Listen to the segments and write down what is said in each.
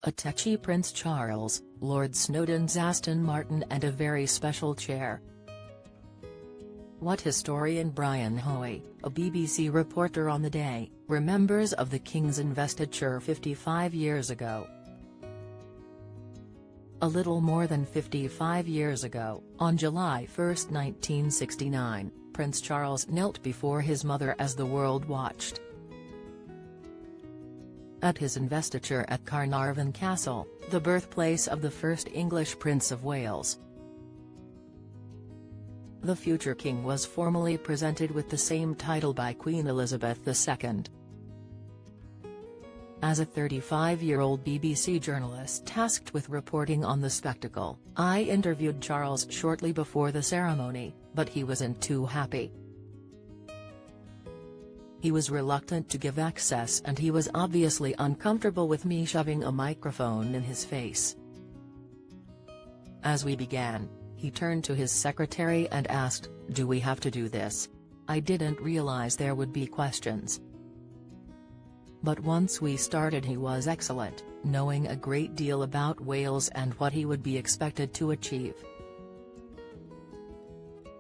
a Tetchy Prince Charles, Lord Snowdon's Aston Martin and a very special chair. What historian Brian Hoey, a BBC reporter on the day, remembers of the King's investiture 55 years ago. A little more than 55 years ago, on July 1, 1969, Prince Charles knelt before his mother as the world watched. At his investiture at Carnarvon Castle, the birthplace of the first English Prince of Wales, the future king was formally presented with the same title by Queen Elizabeth II. As a 35-year-old BBC journalist tasked with reporting on the spectacle, I interviewed Charles shortly before the ceremony, but he wasn't too happy. He was reluctant to give access and he was obviously uncomfortable with me shoving a microphone in his face. As we began, he turned to his secretary and asked, "Do we have to do this?" I didn't realize there would be questions. But once we started he was excellent, knowing a great deal about Wales and what he would be expected to achieve.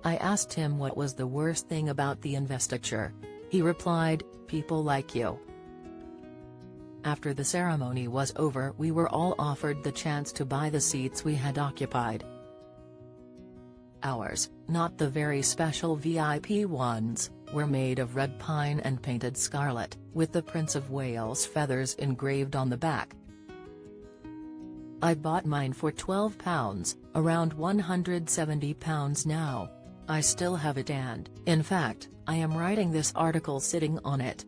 I asked him what was the worst thing about the investiture. He replied, "People like you." After the ceremony was over we were all offered the chance to buy the seats we had occupied. Ours, not the very special VIP ones, were made of red pine and painted scarlet, with the Prince of Wales feathers engraved on the back. I bought mine for £12, around £170 now. I still have it and, in fact, I am writing this article sitting on it.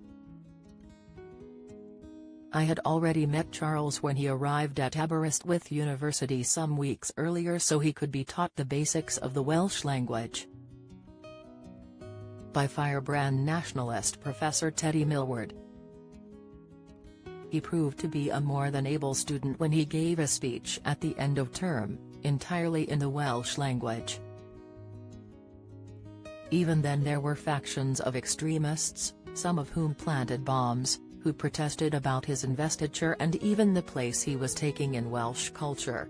I had already met Charles when he arrived at Aberystwyth University some weeks earlier so he could be taught the basics of the Welsh language by firebrand nationalist Professor Teddy Millward. He proved to be a more than able student when he gave a speech at the end of term, entirely in the Welsh language. Even then there were factions of extremists, some of whom planted bombs, who protested about his investiture and even the place he was taking in Welsh culture.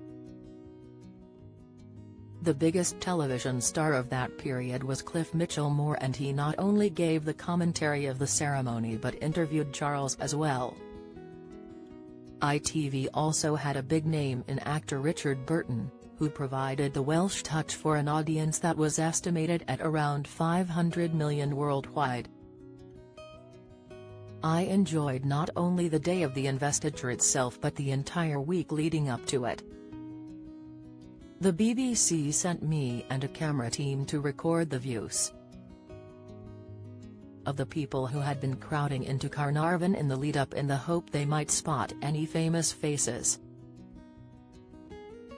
The biggest television star of that period was Cliff Mitchell-Moore, and he not only gave the commentary of the ceremony but interviewed Charles as well. ITV also had a big name in actor Richard Burton, who provided the Welsh touch for an audience that was estimated at around 500 million worldwide. I enjoyed not only the day of the investiture itself but the entire week leading up to it. The BBC sent me and a camera team to record the views of the people who had been crowding into Carnarvon in the lead-up in the hope they might spot any famous faces.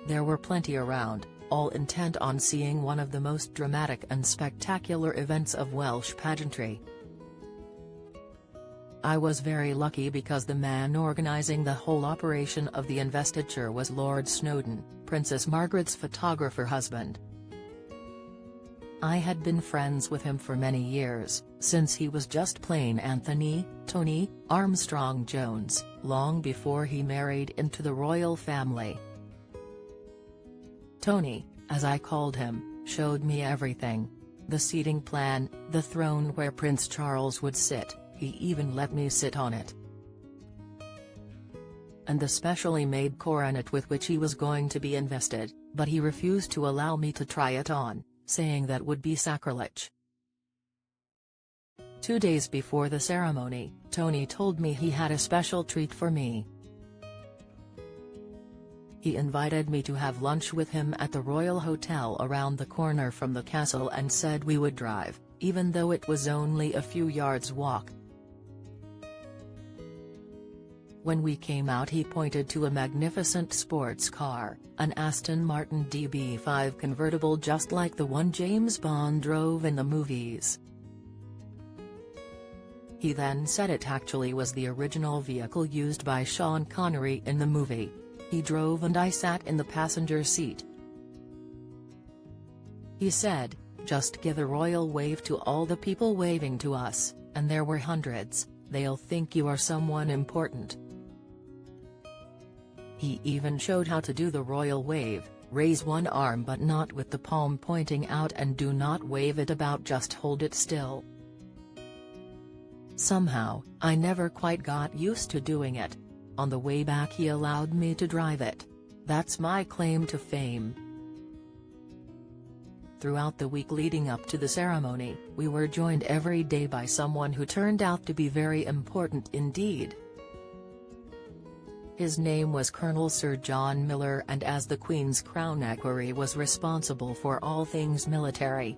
There were plenty around, all intent on seeing one of the most dramatic and spectacular events of Welsh pageantry. I was very lucky because the man organising the whole operation of the investiture was Lord Snowdon, Princess Margaret's photographer husband. I had been friends with him for many years, since he was just plain Anthony, Tony, Armstrong Jones, long before he married into the royal family. Tony, as I called him, showed me everything. The seating plan, the throne where Prince Charles would sit. He even let me sit on it. And the specially made coronet with which he was going to be invested, but he refused to allow me to try it on, saying that would be sacrilege. 2 days before the ceremony, Tony told me he had a special treat for me. He invited me to have lunch with him at the Royal Hotel around the corner from the castle and said we would drive, even though it was only a few yards walk. When we came out he pointed to a magnificent sports car, an Aston Martin DB5 convertible just like the one James Bond drove in the movies. He then said it actually was the original vehicle used by Sean Connery in the movie. He drove and I sat in the passenger seat. He said, "Just give a royal wave to all the people waving to us," and there were hundreds. "They'll think you are someone important." He even showed how to do the royal wave, raise one arm but not with the palm pointing out, and do not wave it about, just hold it still. Somehow, I never quite got used to doing it. On the way back he allowed me to drive it. That's my claim to fame. Throughout the week leading up to the ceremony, we were joined every day by someone who turned out to be very important indeed. His name was Colonel Sir John Miller, and as the Queen's Crown Equerry was responsible for all things military.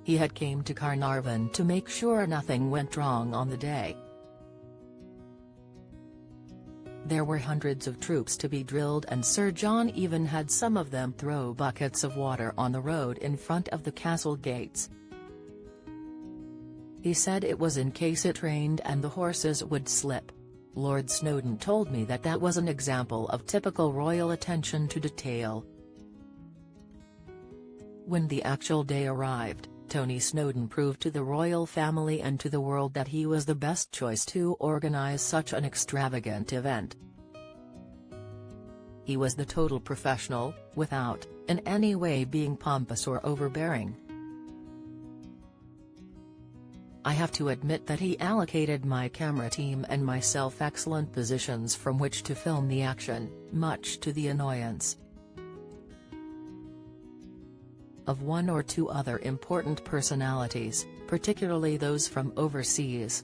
He had came to Carnarvon to make sure nothing went wrong on the day. There were hundreds of troops to be drilled, and Sir John even had some of them throw buckets of water on the road in front of the castle gates. He said it was in case it rained and the horses would slip. Lord Snowdon told me that that was an example of typical royal attention to detail. When the actual day arrived, Tony Snowdon proved to the royal family and to the world that he was the best choice to organize such an extravagant event. He was the total professional, without, in any way, being pompous or overbearing. I have to admit that he allocated my camera team and myself excellent positions from which to film the action, much to the annoyance of one or two other important personalities, particularly those from overseas.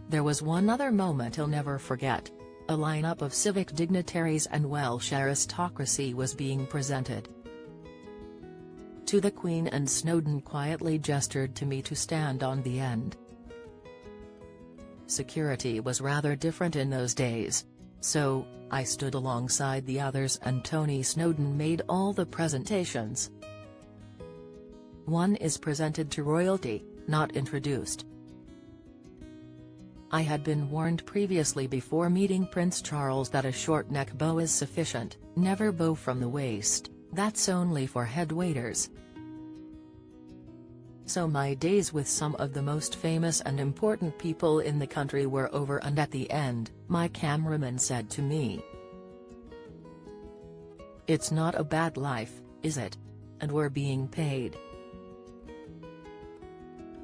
There was one other moment I'll never forget. A lineup of civic dignitaries and Welsh aristocracy was being presented to the Queen, and Snowdon quietly gestured to me to stand on the end. Security was rather different in those days. So, I stood alongside the others and Tony Snowdon made all the presentations. One is presented to royalty, not introduced. I had been warned previously before meeting Prince Charles that a short neck bow is sufficient, never bow from the waist, that's only for head waiters. So my days with some of the most famous and important people in the country were over, and at the end, my cameraman said to me, "It's not a bad life, is it? And we're being paid."